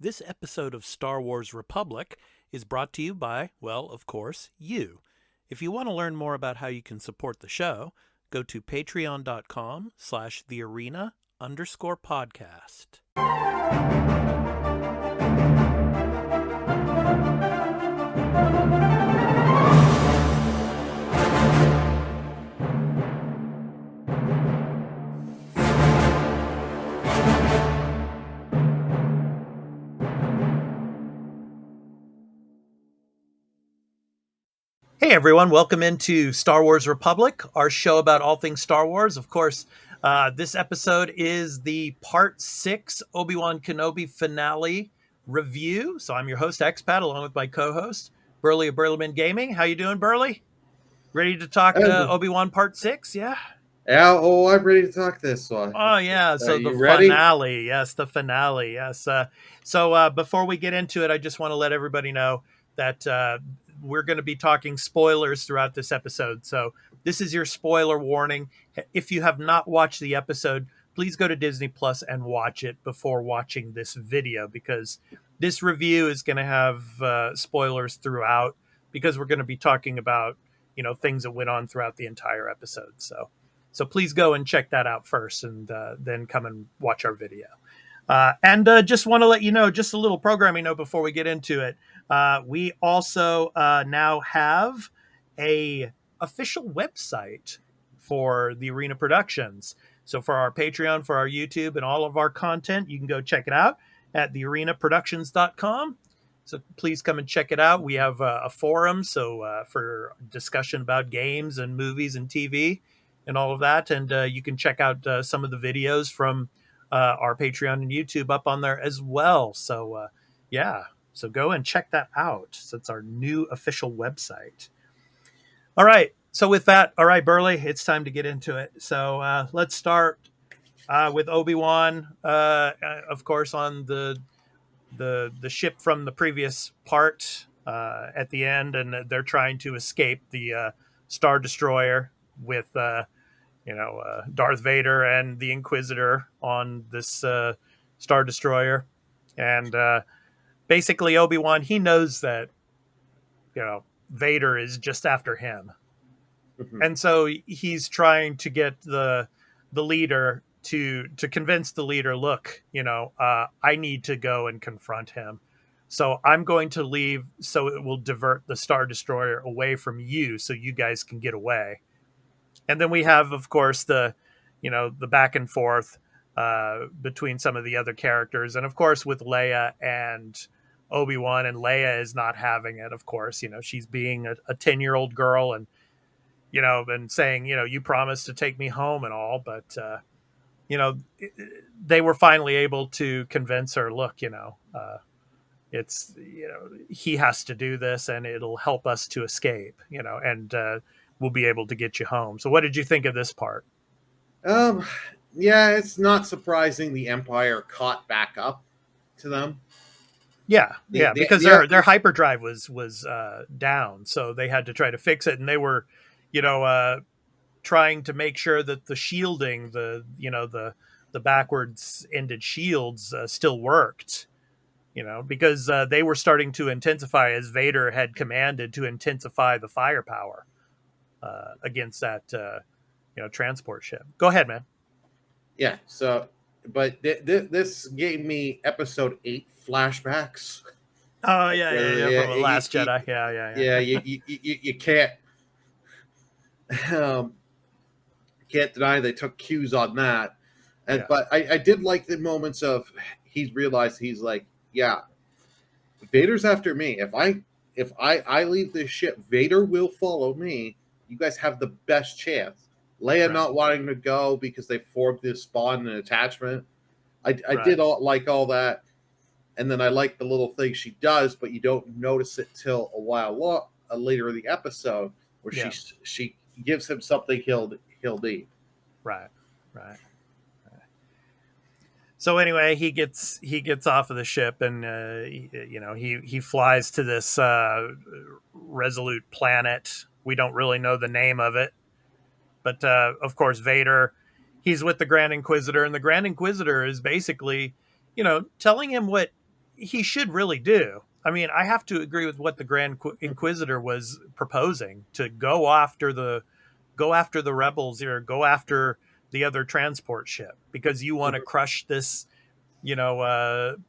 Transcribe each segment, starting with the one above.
This episode of Star Wars Republic is brought to you by, well, of course, you. If you want to learn more about how you can support the show, go to patreon.com/thearena_podcast. Hey everyone, welcome into Star Wars Republic, our show about all things Star Wars. Of course, this episode is the Part 6 Obi-Wan Kenobi finale review. So I'm your host, Expat, along with my co-host, Burly of Burlyman Gaming. How you doing, Burly? Ready to talk Obi-Wan Part 6, yeah? Yeah, I'm ready to talk this one. Oh, yeah, so the ready? Finale. Yes, the finale, yes. So before we get into it, I just want to let everybody know that we're going to be talking spoilers throughout this episode. So this is your spoiler warning. If you have not watched the episode, please go to Disney Plus and watch it before watching this video, because this review is going to have spoilers throughout, because we're going to be talking about, things that went on throughout the entire episode. So please go and check that out first, and then come and watch our video. And just want to let you know, just a little programming note before we get into it. We also now have a official website for the Arena Productions. So for our Patreon, for our YouTube, and all of our content, you can go check it out at thearenaproductions.com. So please come and check it out. We have a forum, so for discussion about games and movies and TV and all of that. And you can check out some of the videos from our Patreon and YouTube up on there as well. So so go and check that out. So it's our new official website. All right. So with that, all right, Burly, it's time to get into it. So let's start with Obi-Wan, of course, on the ship from the previous part at the end, and they're trying to escape the Star Destroyer with Darth Vader and the Inquisitor on this Star Destroyer. And basically Obi-Wan, he knows that, Vader is just after him. Mm-hmm. And so he's trying to get the leader to convince the leader, look, I need to go and confront him. So I'm going to leave so it will divert the Star Destroyer away from you so you guys can get away. And then we have, of course, the back and forth between some of the other characters. And, of course, with Leia and Obi-Wan, and Leia is not having it, of course. She's being a 10-year-old girl and, and saying, you promised to take me home and all. But, they were finally able to convince her, look, it's, he has to do this and it'll help us to escape, and we'll be able to get you home. So what did you think of this part? Yeah, it's not surprising the Empire caught back up to them. Yeah, because their hyperdrive was down, so they had to try to fix it, and they were, trying to make sure that the shielding, the backwards ended shields still worked, because they were starting to intensify, as Vader had commanded to intensify the firepower against that transport ship. Go ahead, man. Yeah. So, but this gave me Episode 8 flashbacks. Oh yeah, from the Last Jedi. Yeah. You can't deny they took cues on that, but I did like the moments of he's realized, he's like, yeah, Vader's after me. If I leave this ship, Vader will follow me. You guys have the best chance. Leia not wanting to go because they formed this bond and attachment. I did like all that. And then I like the little thing she does, but you don't notice it till a while later in the episode, where she gives him something he'll need. Right. So anyway, he gets off of the ship, and he flies to this Resolute planet. We don't really know the name of it, but of course Vader, he's with the Grand Inquisitor, and the Grand Inquisitor is basically, telling him what he should really do. I mean, I have to agree with what the Grand Inquisitor was proposing, to go after the rebels, or go after the other transport ship, because you want to crush this,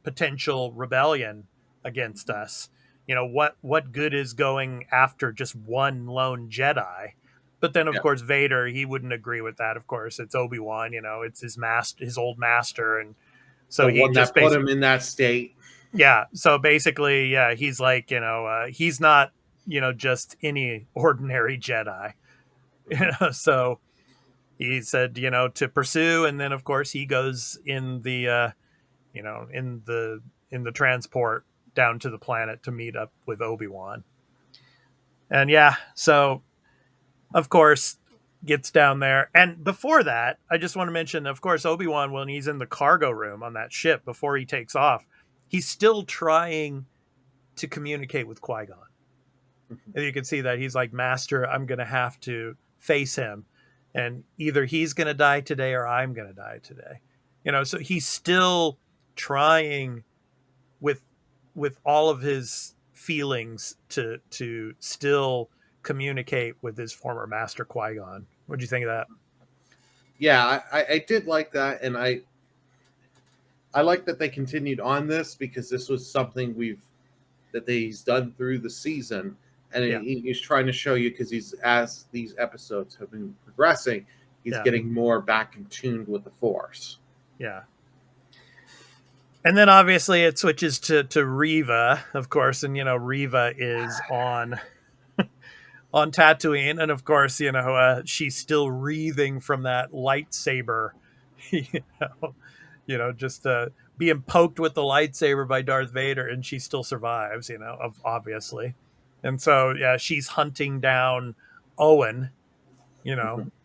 potential rebellion against us. What good is going after just one lone Jedi? But then, of Yeah. course, Vader, he wouldn't agree with that. Of course, it's Obi-Wan, it's his master, his old master, and so The he one just that put basically, him in that state. yeah. So basically, yeah, he's like, he's not, just any ordinary Jedi. So he said, to pursue, and then of course he goes in the, in the transport down to the planet to meet up with Obi-Wan. And yeah, so of course gets down there. And before that, I just want to mention, of course, Obi-Wan, when he's in the cargo room on that ship before he takes off, he's still trying to communicate with Qui-Gon. And you can see that he's like, Master, I'm going to have to face him. And either he's going to die today or I'm going to die today. So he's still trying with all of his feelings to still communicate with his former master Qui-Gon. What do you think of that? Yeah, I did like that, and I like that they continued on this, because this was something he's done through the season, and Yeah. he's trying to show you, because as these episodes have been progressing, he's Yeah. getting more back in tune with the Force. Yeah. And then obviously it switches to Reva, of course, and Reva is on Tatooine, and of course, she's still wreathing from that lightsaber, you just being poked with the lightsaber by Darth Vader, and she still survives, obviously. And so, yeah, she's hunting down Owen,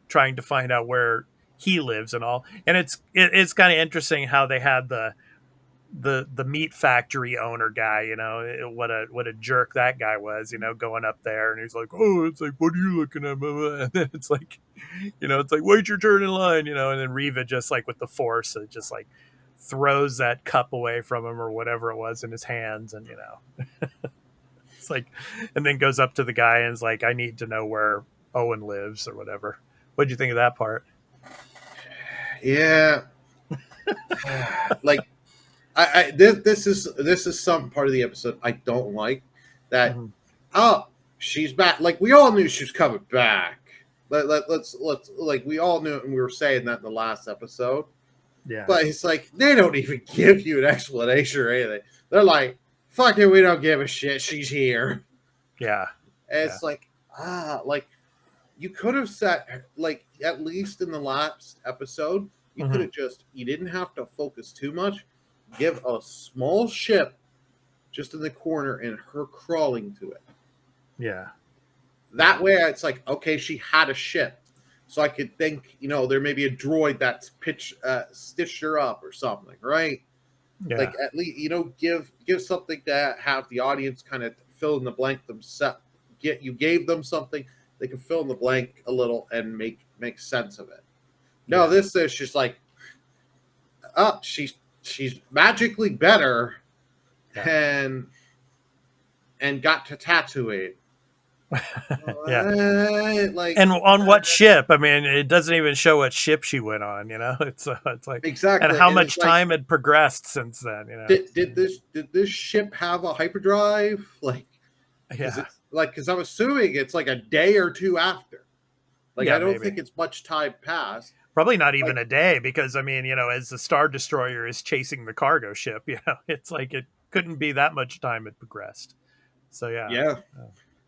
trying to find out where he lives and all. And it's kind of interesting how they had the meat factory owner guy, what a jerk that guy was, going up there, and he's like, oh, it's like, what are you looking at? And then it's like, it's like, wait your turn in line, and then Reva just like with the force, it just like throws that cup away from him or whatever it was in his hands, and it's like, and then goes up to the guy and is like, I need to know where Owen lives or whatever. What'd you think of that part? Yeah, like this is some part of the episode I don't like. That Mm-hmm. Oh, she's back. Like, we all knew she was coming back. Let's like, we all knew it, and we were saying that in the last episode. Yeah. But it's like, they don't even give you an explanation or anything. They're like, fuck it, we don't give a shit. She's here. Yeah. And Yeah. it's like, like, you could have said, like, at least in the last episode, you could have you didn't have to focus too much. Give a small ship just in the corner and her crawling to it. Yeah. That way, it's like, okay, she had a ship. So I could think, there may be a droid that's stitched her up or something, right? Yeah. Like, at least, give something to have the audience kind of fill in the blank themselves. You gave them something, they can fill in the blank a little and make sense of it. No, this is just like, she's magically better, and got to Tatooine. Yeah. Like, and on what ship? I mean, it doesn't even show what ship she went on, It's like, exactly. and how and much time had progressed since then, Did this ship have a hyperdrive? Like, Yeah. because I'm assuming it's like a day or two after. Like, Yeah, I don't maybe. think it's much time passed. Probably not even a day, because I mean, as the Star Destroyer is chasing the cargo ship, it's like it couldn't be that much time had progressed. So Yeah.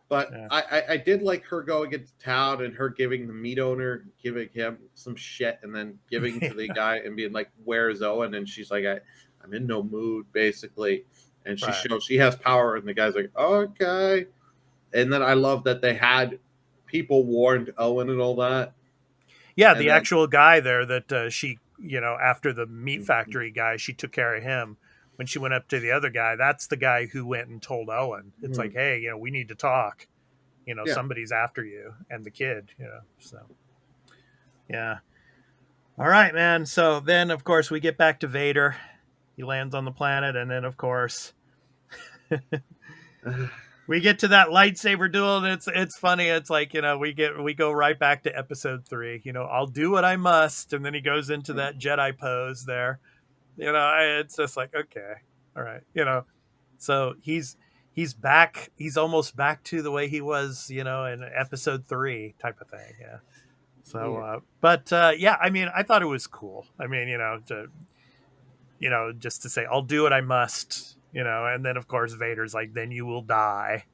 But Yeah. I did like her going into town and her giving the meat owner, giving him some shit, and then giving to the guy and being like, where's Owen? And she's like, I'm in no mood, basically. And she shows she has power, and the guy's like, okay. And then I love that they had people warned Owen and all that. Yeah, the actual guy there that she, after the meat factory guy, she took care of him. When she went up to the other guy, that's the guy who went and told Owen. It's like, hey, we need to talk. Somebody's after you and the kid, so. Yeah. All right, man. So then, of course, we get back to Vader. He lands on the planet, and then of course we get to that lightsaber duel, and it's funny. It's like, we go right back to episode 3. I'll do what I must, and then he goes into that Jedi pose there. It's just like, okay, all right. So he's back. He's almost back to the way he was, in episode 3 type of thing. Yeah. So, yeah, I mean, I thought it was cool. I mean, just to say, I'll do what I must, and then of course Vader's like, then you will die.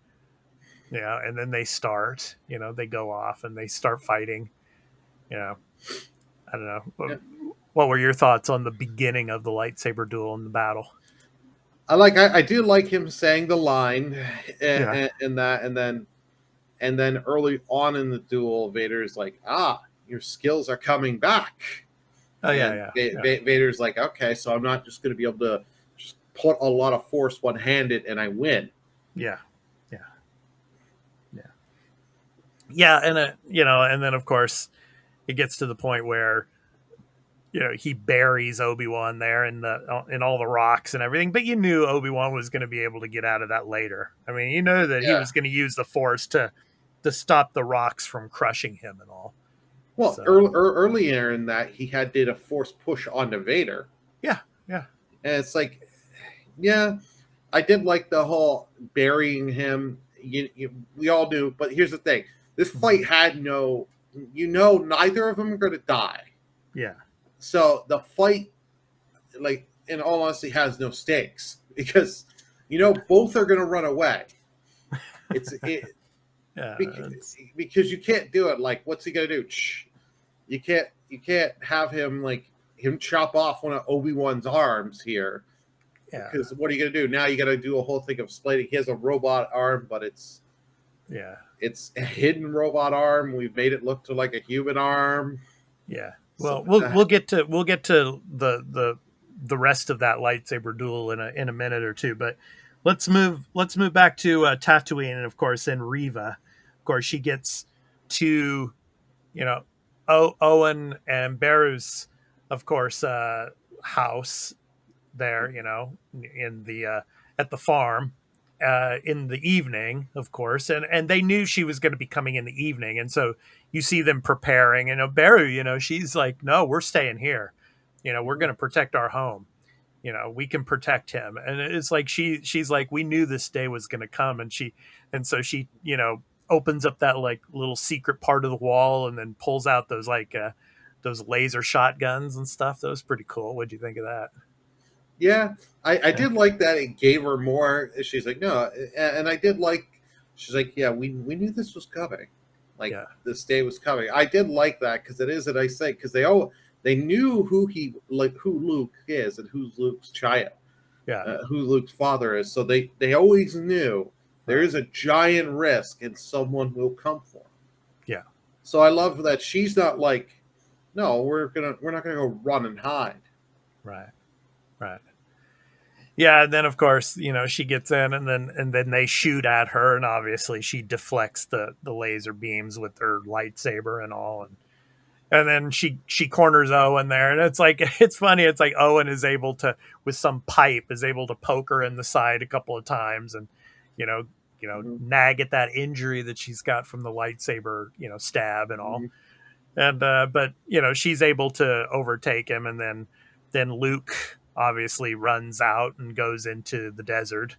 And then they start, they go off and they start fighting. I don't know. Yeah. What were your thoughts on the beginning of the lightsaber duel and the battle? I do like him saying the line, Yeah. and then early on in the duel, Vader's like, your skills are coming back. Oh yeah, And yeah. Vader's like, okay, so I'm not just going to be able to just put a lot of force one-handed and I win. Yeah. Yeah, and and then of course it gets to the point where he buries Obi-Wan there in all the rocks and everything, but you knew Obi-Wan was going to be able to get out of that later. I mean, that he Yeah. was going to use the Force to stop the rocks from crushing him and all. Well, So. earlier in that, he did a force push onto Vader. Yeah. And it's like, yeah, I did like the whole burying him. We all knew, but here's the thing: this fight had neither of them are going to die. Yeah. So the fight, like, in all honesty, has no stakes because both are going to run away. Yeah, because you can't do it. Like, what's he going to do? You can't have him chop off one of Obi-Wan's arms here. Yeah. Because what are you going to do? Now you got to do a whole thing of splitting. He has a robot arm, but it's a hidden robot arm. We've made it look to like a human arm. Yeah. Well, we'll get to the rest of that lightsaber duel in a minute or two, but let's move back to Tatooine, and of course then Reva. Of course, she gets to Owen and Beru's, of course, house there, in the at the farm in the evening, of course, and they knew she was going to be coming in the evening, and so you see them preparing, and Beru, she's like, no, we're staying here, we're going to protect our home, we can protect him, and it's like she's like, we knew this day was going to come, and so she opens up that like little secret part of the wall and then pulls out those those laser shotguns and stuff. That was pretty cool. What'd you think of that? Yeah, I did like that. It gave her more. She's like, no, and I did like. She's like, yeah, we knew this was coming. Like, this day was coming. I did like that because it is a nice thing because they knew who Luke is and who's Luke's child, who Luke's father is. So they always knew there is a giant risk and someone will come for him. Yeah. So I love that she's not like, no, we're not gonna go run and hide. Right. Yeah, and then of course, she gets in and then they shoot at her, and obviously she deflects the laser beams with her lightsaber and all, and then she corners Owen there, and it's funny, it's like Owen is able to, with some pipe, is able to poke her in the side a couple of times and nag at that injury that she's got from the lightsaber, stab and all. And but she's able to overtake him, and then Luke obviously runs out and goes into the desert,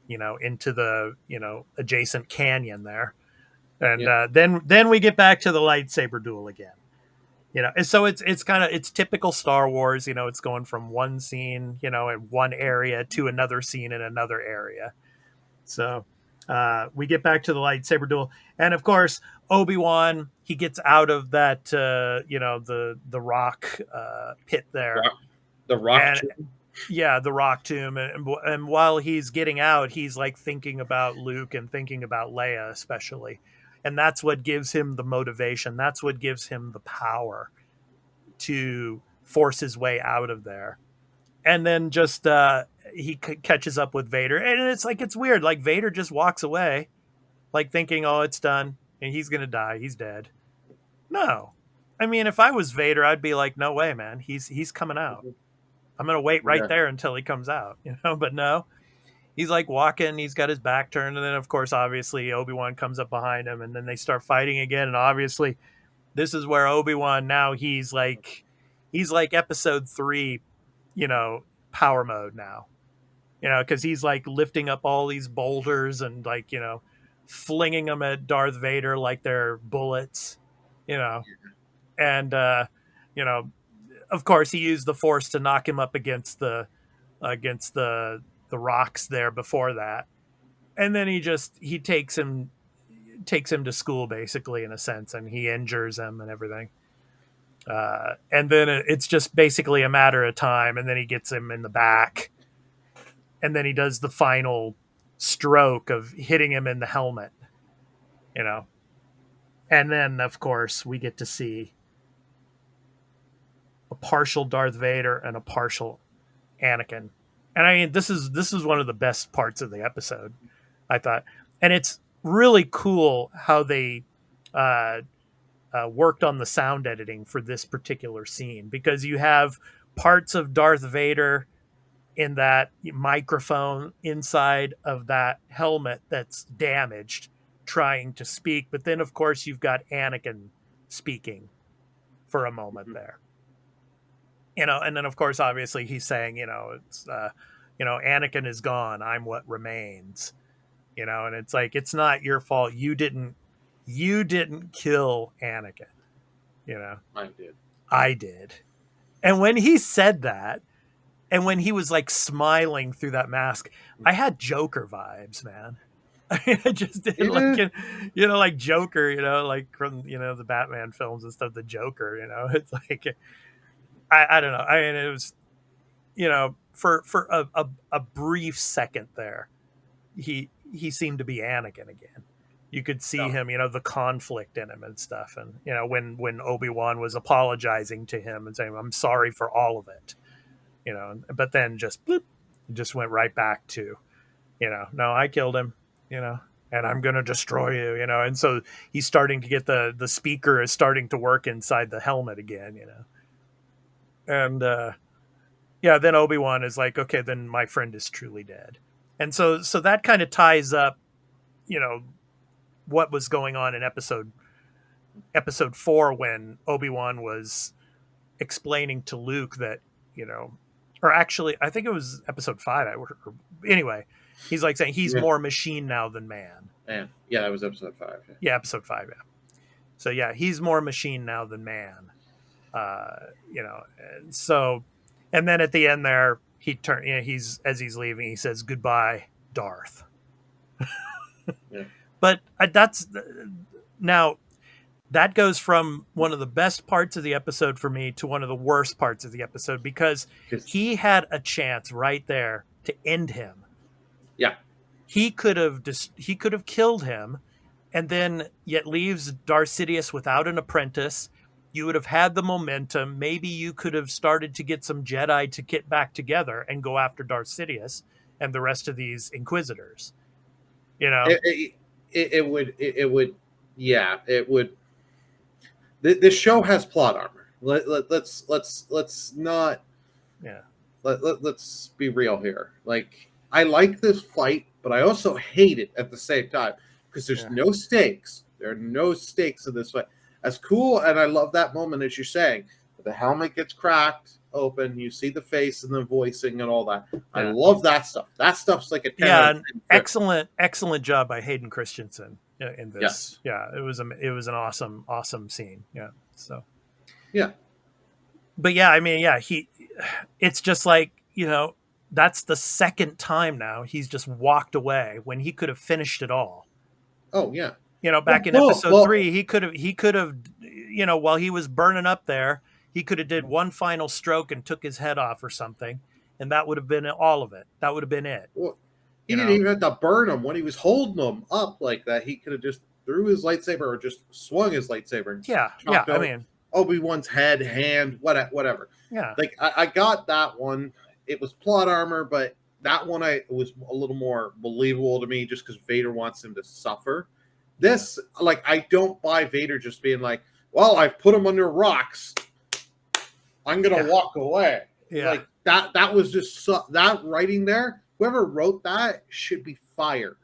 into the adjacent canyon there, and then we get back to the lightsaber duel again. And so it's kind of, it's typical Star Wars. It's going from one scene in one area to another scene in another area. So we get back to the lightsaber duel, and of course Obi-Wan, he gets out of that the rock pit there. The rock tomb. Yeah, the rock tomb, and while he's getting out, he's like thinking about Luke and thinking about Leia especially, and that's what gives him the motivation. That's what gives him the power to force his way out of there. And then just he catches up with Vader, and it's weird. Like, Vader just walks away, like thinking, "Oh, it's done, and he's gonna die. He's dead." No, I mean, if I was Vader, I'd be like, "No way, man. He's coming out." I'm going to wait right Yeah. there until he comes out, but no, he's like walking, he's got his back turned. And then of course, obviously Obi-Wan comes up behind him and then they start fighting again. And obviously this is where Obi-Wan, now he's like episode 3, power mode now, because he's like lifting up all these boulders and like, flinging them at Darth Vader like they're bullets, and, you know, of course he used the Force to knock him up against the rocks there before that. And then he takes him to school basically in a sense, and he injures him and everything. And then it's just basically a matter of time, and then he gets him in the back, and then he does the final stroke of hitting him in the helmet, you know. And then of course we get to see a partial Darth Vader and a partial Anakin. And I mean, this is one of the best parts of the episode, I thought. And it's really cool how they worked on the sound editing for this particular scene, because you have parts of Darth Vader in that microphone inside of that helmet that's damaged trying to speak. But then, of course, you've got Anakin speaking for a moment there. And then, of course, obviously he's saying, it's, Anakin is gone. I'm what remains, and it's like, it's not your fault. You didn't kill Anakin, I did. And when he said that, and when he was like smiling through that mask, I had Joker vibes, man. I just did, like, like Joker, like from, the Batman films and stuff, the Joker, it's like, I don't know. I mean, it was, for a brief second there, he seemed to be Anakin again. You could see him, the conflict in him and stuff. And, when Obi-Wan was apologizing to him and saying, I'm sorry for all of it, but then just bloop, just went right back to, no, I killed him, and I'm going to destroy you, and so he's starting to get the speaker is starting to work inside the helmet again, and, then Obi-Wan is like, okay, then my friend is truly dead. And so that kind of ties up, what was going on in episode 4, when Obi-Wan was explaining to Luke that, or actually, I think it was episode 5. Anyway, he's like saying he's more machine now than man. Yeah, that was episode 5. Yeah, episode 5. Yeah. So yeah, he's more machine now than man. And so, and then at the end there, as he's leaving, he says, "Goodbye, Darth." Yeah. But now that goes from one of the best parts of the episode for me to one of the worst parts of the episode, because he had a chance right there to end him. Yeah. He could have killed him, and then yet leaves Darth Sidious without an apprentice. You would have had the momentum. Maybe you could have started to get some Jedi to get back together and go after Darth Sidious and the rest of these Inquisitors. It would. Yeah, it would. This show has plot armor. Let's not. Yeah. Let's be real here. Like, I like this fight, but I also hate it at the same time, because there's no stakes. There are no stakes in this fight. As cool, and I love that moment, as you're saying, the helmet gets cracked open, you see the face and the voicing and all that. Yeah. I love that stuff. That stuff's like a 10 out of 10. Excellent job by Hayden Christensen in this. Yeah, it was an awesome scene. Yeah. So. Yeah. But yeah, I mean, yeah, it's just like, that's the second time now he's just walked away when he could have finished it all. Oh yeah. Back in episode 3, he could have, while he was burning up there, he could have did one final stroke and took his head off or something, and that would have been all of it. That would have been it. Well, he didn't even have to burn him when he was holding him up like that. He could have just threw his lightsaber or just swung his lightsaber. And I mean, Obi-Wan's head, hand, whatever. Yeah. Like I got that one. It was plot armor, but that one was a little more believable to me, just because Vader wants him to suffer. This, like, I don't buy Vader just being like, well, I've put him under rocks, I'm going to walk away. Yeah. Like, that was just that writing there. Whoever wrote that should be fired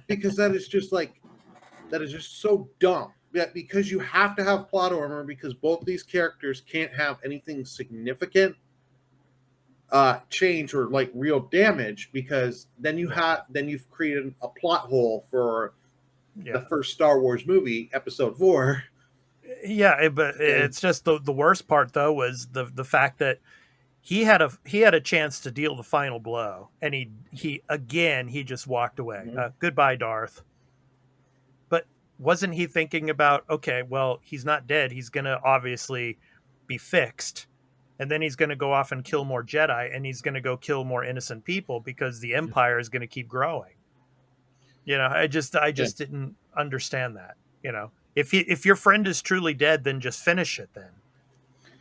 because that is just so dumb. Yeah, because you have to have plot armor because both these characters can't have anything significant change or like real damage because then you've created a plot hole for the first Star Wars movie, Episode 4. Yeah, but it's just the worst part though was the fact that he had a chance to deal the final blow, and he just walked away. Mm-hmm. Goodbye, Darth. But wasn't he thinking about, okay, well, he's not dead. He's gonna obviously be fixed, and then he's gonna go off and kill more Jedi, and he's gonna go kill more innocent people because the Empire is gonna keep growing. I just didn't understand that. If your friend is truly dead, then just finish it. Then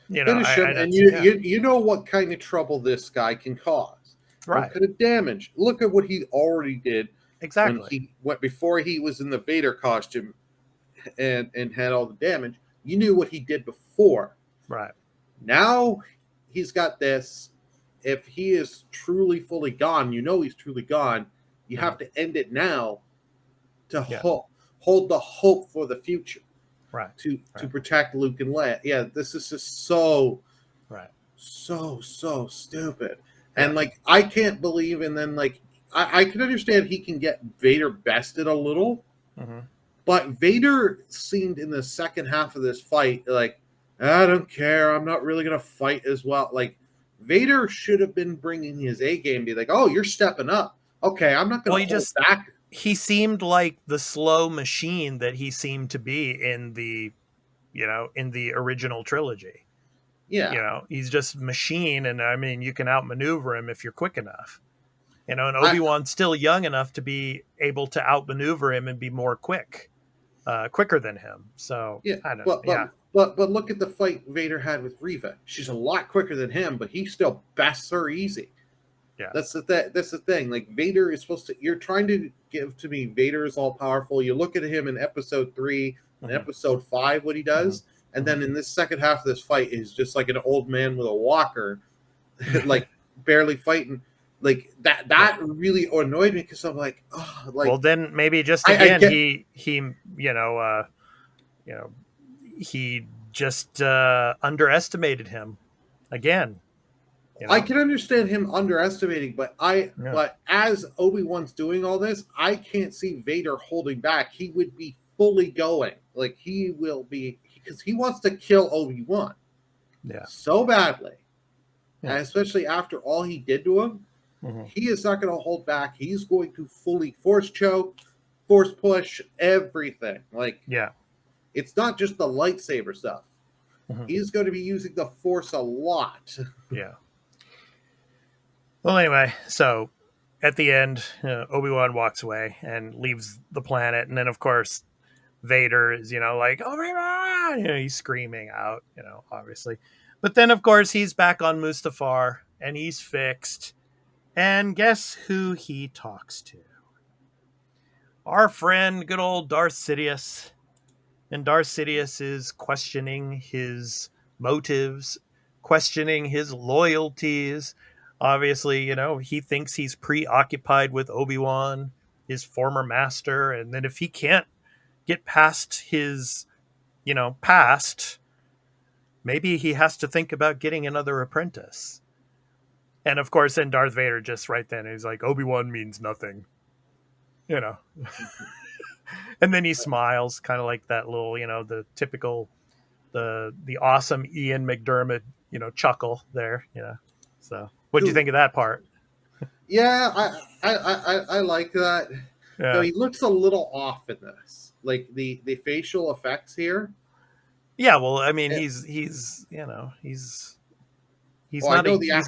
finish him, and you know what kind of trouble this guy can cause, right? What kind of damage? Look at what he already did. Exactly. Before he was in the Vader costume, and had all the damage. You knew what he did before, right? Now he's got this. If he is truly fully gone, he's truly gone. You have to end it now to hold the hope for the future. Right. To protect Luke and Leia. Yeah, this is just so stupid. Yeah. And like I can't believe, and then like I can understand he can get Vader bested a little, but Vader seemed in the second half of this fight like, I don't care, I'm not really gonna fight as well. Like Vader should have been bringing his A game, be like, oh, you're stepping up. Okay, I'm not gonna hold back. He seemed like the slow machine that he seemed to be in the original trilogy. Yeah. He's just machine, and I mean, you can outmaneuver him if you're quick enough. And Obi-Wan's still young enough to be able to outmaneuver him and be more quicker than him. So yeah, I don't know. But look at the fight Vader had with Reva. She's a lot quicker than him, but he still bests her easy. Yeah, that's the thing. Like Vader is supposed to. You're trying to give to me Vader is all powerful. You look at him in Episode 3 and Episode 5, what he does, and then in this second half of this fight, he's just like an old man with a walker, like barely fighting. Like that really annoyed me because I'm like, oh, like. Well, then maybe just again he just underestimated him again. I can understand him underestimating, but but as Obi-Wan's doing all this, I can't see Vader holding back. He would be fully going. Like he will be, because he wants to kill Obi-Wan. Yeah. So badly. Yeah. And especially after all he did to him, he is not going to hold back. He's going to fully force choke, force push, everything. Like, yeah. It's not just the lightsaber stuff. He's going to be using the Force a lot. Yeah. Well, anyway, so at the end, Obi-Wan walks away and leaves the planet. And then, of course, Vader is, like, Obi-Wan! He's screaming out, obviously. But then, of course, he's back on Mustafar and he's fixed. And guess who he talks to? Our friend, good old Darth Sidious. And Darth Sidious is questioning his motives, questioning his loyalties. Obviously, he thinks he's preoccupied with Obi-Wan, his former master. And then if he can't get past his, past, maybe he has to think about getting another apprentice. And of course, then Darth Vader just right then, he's like, Obi-Wan means nothing. And then he smiles, kind of like that little, the typical, the awesome Ian McDermott, chuckle there. So what do you think of that part? Yeah, I like that. Yeah. No, he looks a little off in this, like the facial effects here. Yeah, well, I mean, he's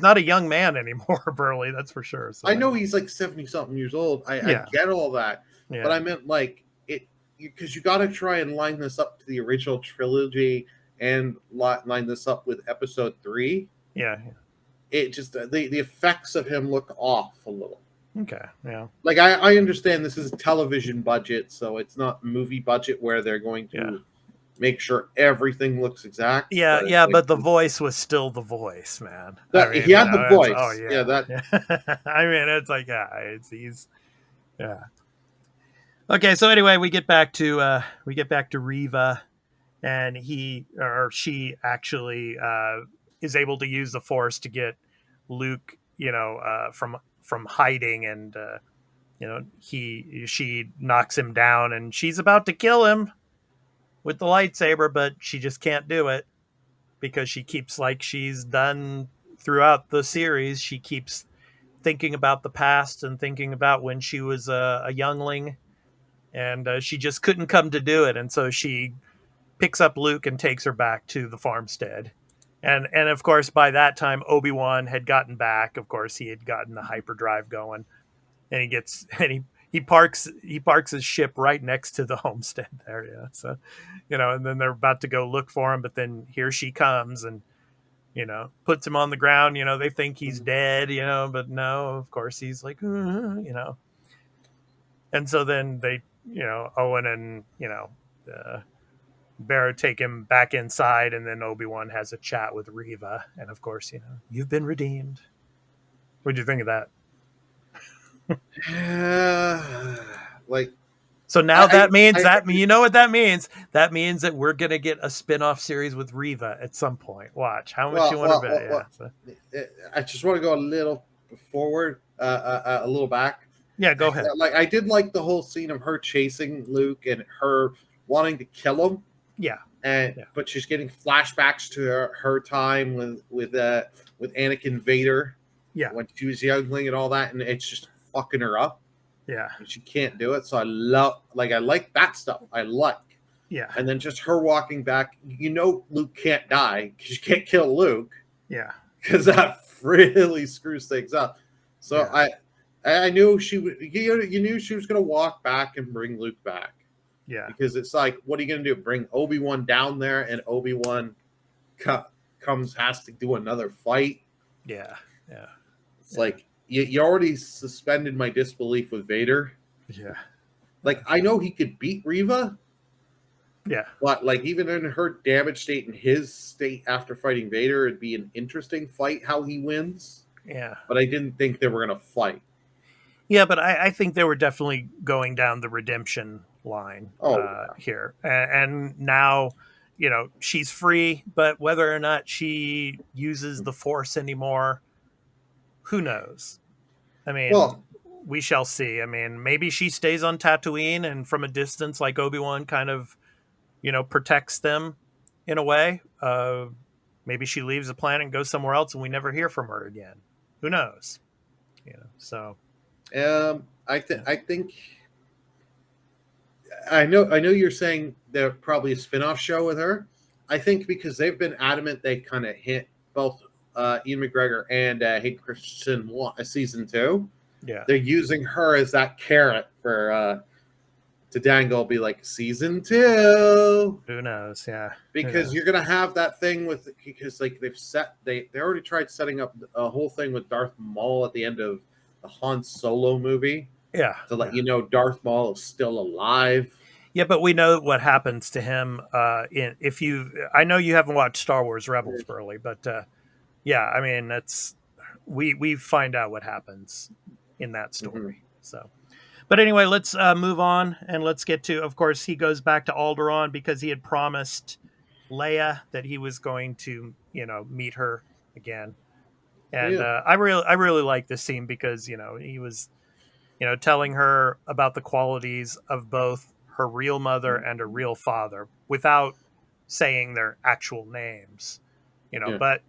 not a young man anymore, Burly. That's for sure. So, I know he's like 70-something years old. I get all that, but I meant like it because you got to try and line this up to the original trilogy and line this up with Episode 3. Yeah. It just the effects of him look off a little. Okay. Yeah. Like I understand this is a television budget, so it's not movie budget where they're going to make sure everything looks exact. Yeah, But it's yeah, like but the voice was still the voice, man. I that mean, he had the it's oh voice. Yeah, yeah, that yeah. I mean, it's like yeah, he's yeah. Okay, so anyway, we get back to Reva, and he or she actually is able to use the Force to get Luke, from hiding, and she knocks him down, and she's about to kill him with the lightsaber, but she just can't do it because she keeps, like she's done throughout the series, she keeps thinking about the past and thinking about when she was a youngling, and she just couldn't come to do it, and so she picks up Luke and takes her back to the farmstead. And of course, by that time, Obi-Wan had gotten back. Of course, he had gotten the hyperdrive going, and he parks his ship right next to the homestead there. Yeah, so and then they're about to go look for him, but then here she comes and puts him on the ground. They think he's dead. But no, of course he's like, and so then they, Owen and uh, Beru take him back inside, and then Obi-Wan has a chat with Reva, and of course, you've been redeemed. What'd you think of that? like So now I, that means I that you know what that means. That means that we're gonna get a spin-off series with Reva at some point. Watch how much you want to bet. Yeah. So. I just want to go a little forward, a little back. Yeah. Go ahead. Like I did like the whole scene of her chasing Luke and her wanting to kill him. Yeah. And Yeah. but she's getting flashbacks to her time with Anakin Vader. Yeah. When she was youngling and all that, and it's just fucking her up. Yeah. And she can't do it. So I like that stuff. I like. Yeah. And then just her walking back. Luke can't die because you can't kill Luke. Yeah. Because that really screws things up. So yeah. I knew she would. You knew she was going to walk back and bring Luke back. Yeah. Because it's like, what are you going to do? Bring Obi-Wan down there, and Obi-Wan has to do another fight. Yeah. Yeah. It's like you already suspended my disbelief with Vader. Yeah. Like I know he could beat Reva. Yeah. But like even in her damaged state and his state after fighting Vader, it'd be an interesting fight how he wins. Yeah. But I didn't think they were gonna fight. Yeah, but I think they were definitely going down the redemption line here. And now, she's free, but whether or not she uses the Force anymore, who knows? I mean, we shall see. I mean, maybe she stays on Tatooine and from a distance, like Obi-Wan kind of, protects them in a way. Maybe she leaves the planet and goes somewhere else and we never hear from her again. Who knows? So... I think I know you're saying they're probably a spin-off show with her. I think because they've been adamant they kind of hit both Ian McGregor and Hayden Christensen season 2. Yeah, they're using her as that carrot for to dangle. Be like season 2. Who knows? Yeah, because you're gonna have that thing with because like they already tried setting up a whole thing with Darth Maul at the end of the Han Solo movie. Yeah. To let you know Darth Maul is still alive. Yeah, but we know what happens to him I know you haven't watched Star Wars Rebels, Burly, but yeah, I mean we find out what happens in that story. Mm-hmm. So but anyway, let's move on and let's get to, of course, he goes back to Alderaan because he had promised Leia that he was going to, meet her again. And I really like this scene because, he was, telling her about the qualities of both her real mother and a real father without saying their actual names, but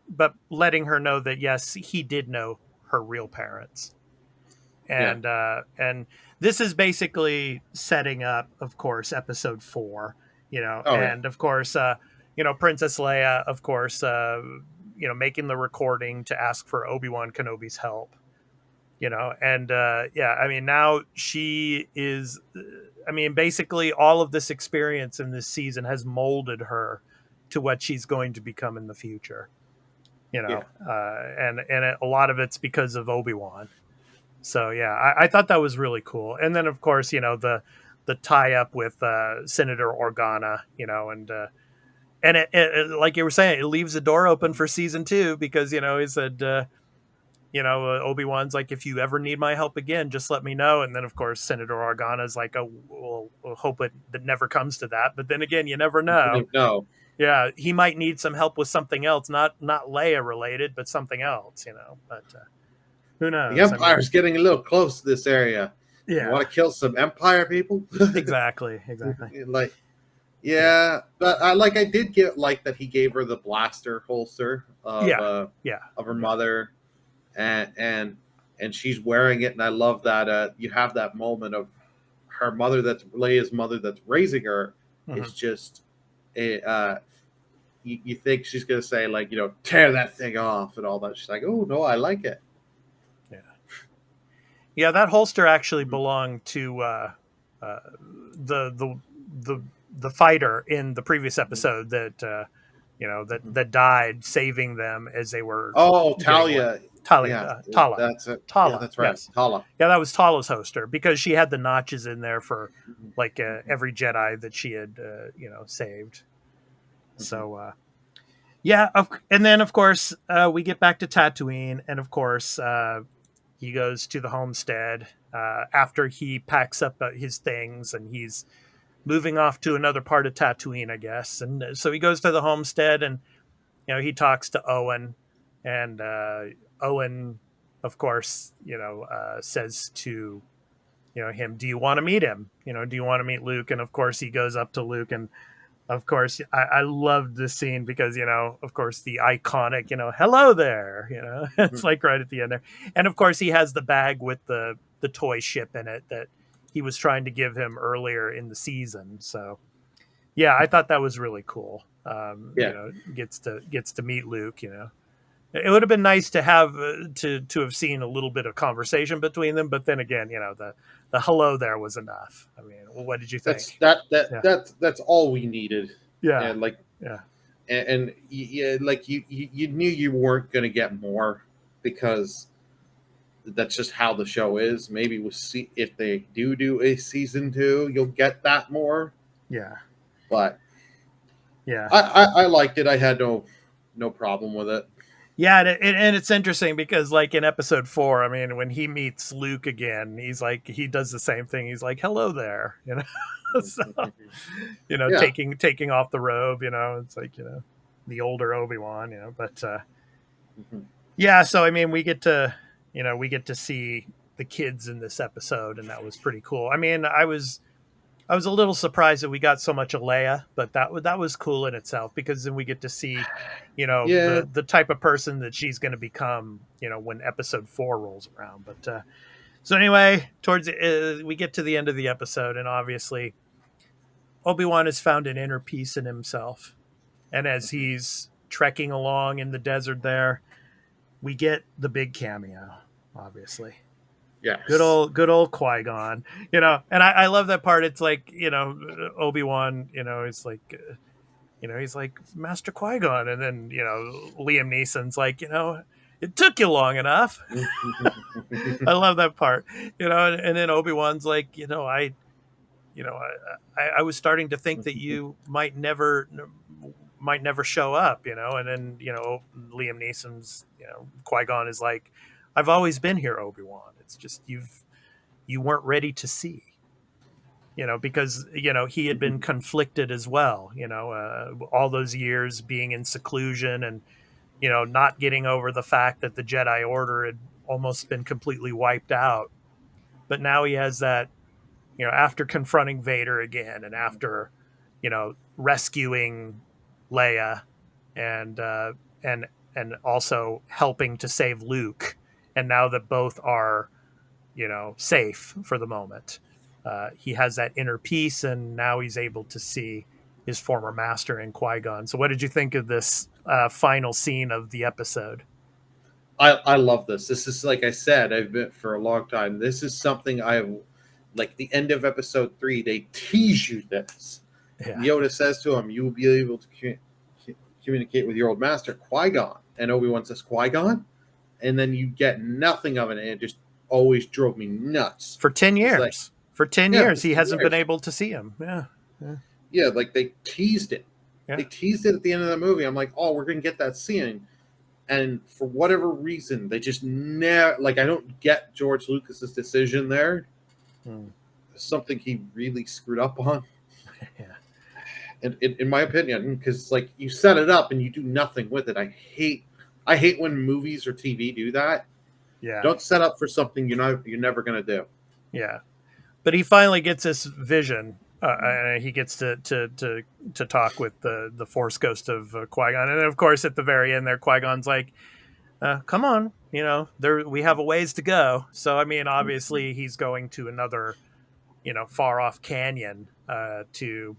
letting her know that, yes, he did know her real parents. And and this is basically setting up, of course, episode 4, of course, Princess Leia, of course, making the recording to ask for Obi-Wan Kenobi's help, and I mean, now she is, I mean, basically all of this experience in this season has molded her to what she's going to become in the future, and a lot of it's because of Obi-Wan. So yeah, I thought that was really cool. And then of course, the the tie up with Senator Organa, and like you were saying, it leaves the door open for season 2 because he said. Obi-Wan's like, if you ever need my help again, just let me know. And then, of course, Senator Organa's like, oh, we'll hope that never comes to that. But then again, you never know. No. Yeah, he might need some help with something else, not Leia related, but something else, But who knows? The Empire's getting a little close to this area. Yeah. You want to kill some Empire people? Exactly. But I did get that he gave her the blaster holster of her mother. And she's wearing it, and I love that you have that moment of her mother, that's Leia's mother, that's raising her. Mm-hmm. It's just you think she's gonna say tear that thing off and all that. She's like, oh no, I like it. Yeah, that holster actually belonged to the fighter in the previous episode that that died, saving them as they were. Oh, Talia. Tala. That's it. Tala. Yeah, that's right. Yes. Tala. Yeah, that was Tala's holster because she had the notches in there for every Jedi that she had saved. Mm-hmm. So and then of course we get back to Tatooine, and of course he goes to the homestead after he packs up his things, and he's moving off to another part of Tatooine, I guess. And so he goes to the homestead, and he talks to Owen, and Owen, of course, says to him, do you want to meet him? Do you want to meet Luke? And of course he goes up to Luke, and of course I loved this scene because of course the iconic hello there, it's like right at the end there. And of course he has the bag with the toy ship in it that he was trying to give him earlier in the season. So yeah, I thought that was really cool. Gets to meet Luke. It would have been nice to have to have seen a little bit of conversation between them, but then again, the hello there was enough. I mean, what did you think? That's all we needed. Yeah, and you knew you weren't going to get more because that's just how the show is. Maybe we'll see if they do a season 2, you'll get that more. Yeah, but yeah, I liked it. I had no problem with it. Yeah, and it's interesting because in episode 4, I mean, when he meets Luke again, he's he does the same thing. He's like, hello there, so, taking off the robe, it's the older Obi-Wan, but yeah, so I mean, we get to see the kids in this episode, and that was pretty cool. I mean, I was a little surprised that we got so much of Leia, but that was cool in itself because then we get to see, the type of person that she's going to become, when episode 4 rolls around. But so anyway, we get to the end of the episode, and obviously Obi-Wan has found an inner peace in himself, and as he's trekking along in the desert there, we get the big cameo, obviously. Yes. Good old Qui-Gon, and I love that part. It's Obi-Wan, it's he's like, Master Qui-Gon, and then Liam Neeson's like, it took you long enough. I love that part, and then Obi-Wan's like, I was starting to think that you might never show up, and then Liam Neeson's Qui-Gon is like, I've always been here, Obi-Wan. It's just you weren't ready to see, because he had been conflicted as well, all those years being in seclusion and not getting over the fact that the Jedi Order had almost been completely wiped out. But now he has that, after confronting Vader again, and after rescuing Leia, and also helping to save Luke, and now that both are safe for the moment, he has that inner peace, and now he's able to see his former master in Qui-Gon. So what did you think of this final scene of the episode? I love this. This is, like I said, I've been for a long time. This is something the end of episode 3, they tease you this. Yeah. Yoda says to him, "You will be able to communicate with your old master, Qui-Gon." And Obi-Wan says, "Qui-Gon?" And then you get nothing of it, and it just always drove me nuts. For 10 years. For 10 Yeah, years, for he 10 hasn't been years. able to see him. Yeah. Yeah. Yeah, like they teased it. Yeah. They teased it at the end of the movie. I'm like, oh, we're gonna get that scene. And for whatever reason, they just never, like, I don't get George Lucas's decision there. Hmm. Something he really screwed up on. Yeah. In my opinion, because like you set it up and you do nothing with it. I hate when movies or TV do that. Yeah. Don't set up for something you're never gonna do. Yeah. But he finally gets this vision. And he gets to talk with the Force Ghost of Qui-Gon, and of course at the very end there, Qui-Gon's like, "Come on, there we have a ways to go." So I mean, obviously he's going to another, far off canyon to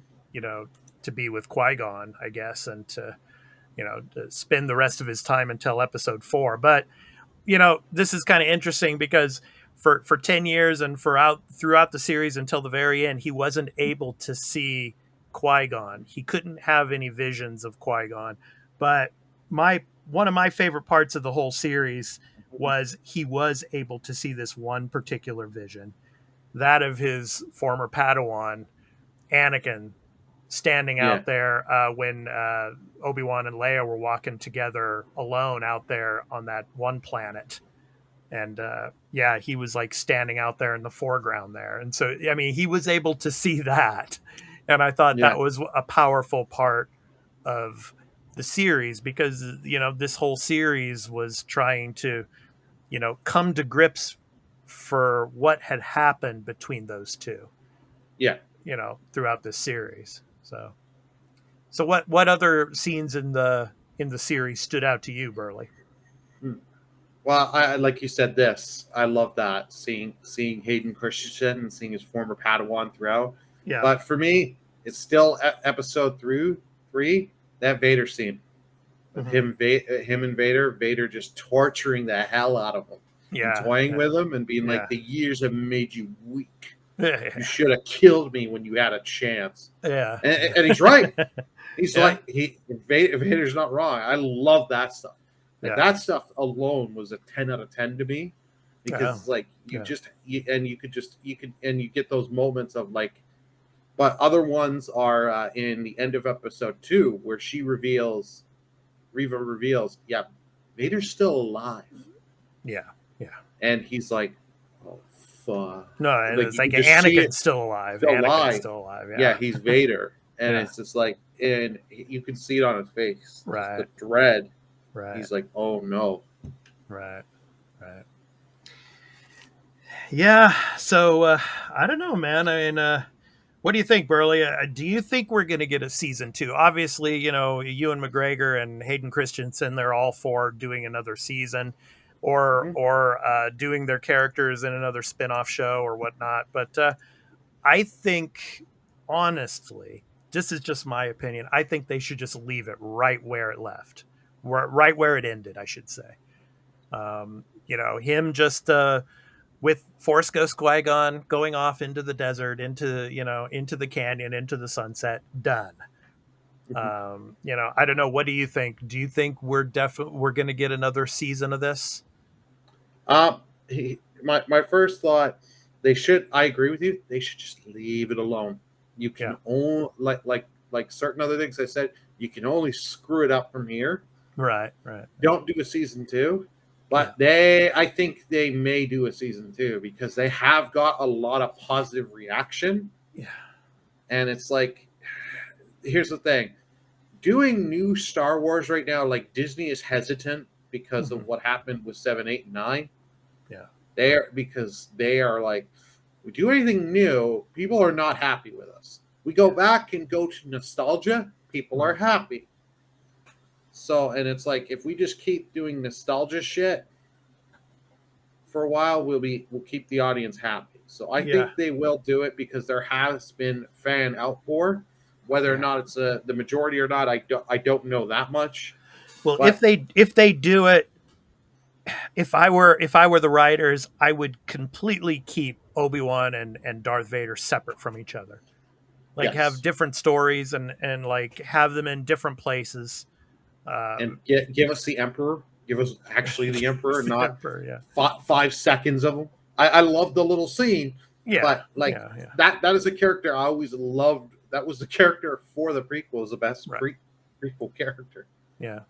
to be with Qui-Gon, I guess, and to spend the rest of his time until Episode 4. But this is kind of interesting because for 10 years and throughout the series until the very end, he wasn't able to see Qui-Gon. He couldn't have any visions of Qui-Gon. But one of my favorite parts of the whole series was he was able to see this one particular vision, that of his former Padawan, Anakin, standing Yeah, out there when Obi-Wan and Leia were walking together alone out there on that one planet. And yeah, he was like standing out there in the foreground there. And so, I mean, he was able to see that. And I thought yeah, that was a powerful part of the series because, this whole series was trying to, come to grips for what had happened between those two, yeah. throughout this series. So what other scenes in the series stood out to you, Burley? Well, I like you said this. I love that seeing Hayden Christensen and seeing his former Padawan throughout. Yeah. But for me, it's still episode three. That Vader scene of Mm-hmm. him and Vader just torturing the hell out of him and Yeah. toying Yeah. with him and being like, Yeah. "The years have made you weak. Yeah. You should have killed me when you had a chance." Yeah. And he's right. He's Yeah. like Vader's not wrong. I love that stuff. Like Yeah. that stuff alone was a 10 out of 10 to me because it's like you get those moments of like, but other ones are in the end of episode 2 where Reva reveals, yeah, Vader's still alive. Yeah. Yeah. And he's like, oh fuck. No, and Like it's you like can just see it Anakin's still alive. still Anakin's alive. still alive. Yeah. Yeah, he's Vader. And Yeah. it's just like, and you can see it on his face. Just Right. the dread. Right. He's like, oh no. Right. Right. Yeah. So I don't know, man. I mean, what do you think, Burley? Do you think we're going to get a season 2? Obviously, Ewan McGregor and Hayden Christensen, they're all for doing another season or doing their characters in another spin-off show or whatnot. But I think, honestly, this is just my opinion, I think they should just leave it right where it left, right where it ended, I should say. Him just with Force Ghost Qui-Gon going off into the desert, into the canyon, into the sunset, done. I don't know. What do you think? Do you think we're going to get another season of this? My first thought, they should. I agree with you. They should just leave it alone. You can only like certain other things I said. You can only screw it up from here. Right. Right. Don't do a season 2. But I think they may do a season 2 because they have got a lot of positive reaction. Yeah. And it's like, here's the thing. Doing new Star Wars right now, like Disney is hesitant because of what happened with 7, 8, and 9. Yeah. Because they are like, we do anything new, people are not happy with us. We go back and go to nostalgia, people are happy. So, and it's like, if we just keep doing nostalgia shit for a while, we'll keep the audience happy. So I think they will do it because there has been fan outpour. Whether or not it's the majority or not, I don't know that much. Well, but if they do it, if I were the writers, I would completely keep Obi-Wan and Darth Vader separate from each other. Like have different stories and like have them in different places. And give us the Emperor. Give us actually the Emperor, not Emperor, 5 seconds of him. I love the little scene, Yeah, But like yeah. that is a character I always loved. That was the character for the prequels, the best Right. prequel character. Yeah.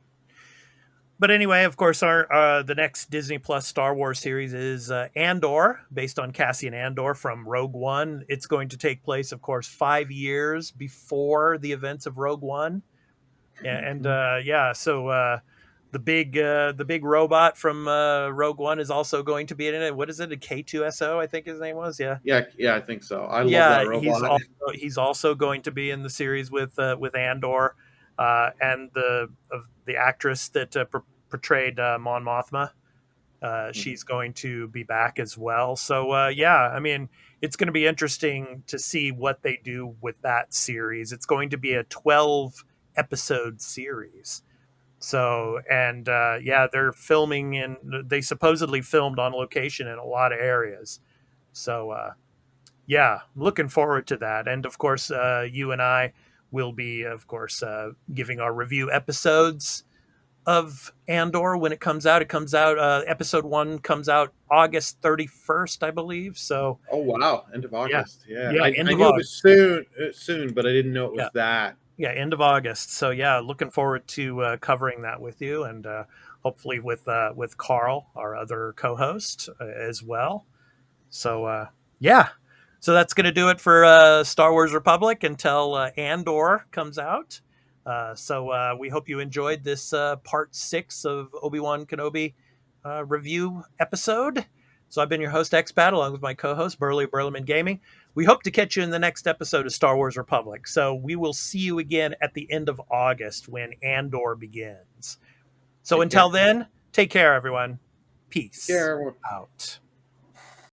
But anyway, of course, our the next Disney Plus Star Wars series is Andor, based on Cassian Andor from Rogue One. It's going to take place, of course, 5 years before the events of Rogue One. And yeah, so the big robot from Rogue One is also going to be in it. What is it? A K2SO, I think his name was. Yeah, Yeah, I think so. I love yeah. that robot. He's also going to be in the series with Andor, and the actress that portrayed Mon Mothma. She's going to be back as well. So yeah, I mean, it's going to be interesting to see what they do with that series. It's going to be a 12 episode series. So and yeah, they're filming they supposedly filmed on location in a lot of areas. So yeah, looking forward to that. And of course, you and I will be, of course, giving our review episodes of Andor when it comes out. It comes out, episode 1 comes out August 31st, I believe. So, Oh wow, end of yeah. August. Yeah, Yeah, end I of knew it August. was soon, but I didn't know it Yeah. was that. Yeah, end of August. So, yeah, looking forward to covering that with you and hopefully with Carl, our other co host, as well. So, yeah. So that's going to do it for Star Wars Republic until Andor comes out. So we hope you enjoyed this part 6 of Obi-Wan Kenobi review episode. So I've been your host, Expat, along with my co-host, Burly Burleman Gaming. We hope to catch you in the next episode of Star Wars Republic. So we will see you again at the end of August when Andor begins. So Take until care. then, take care, everyone. Take Peace care. out.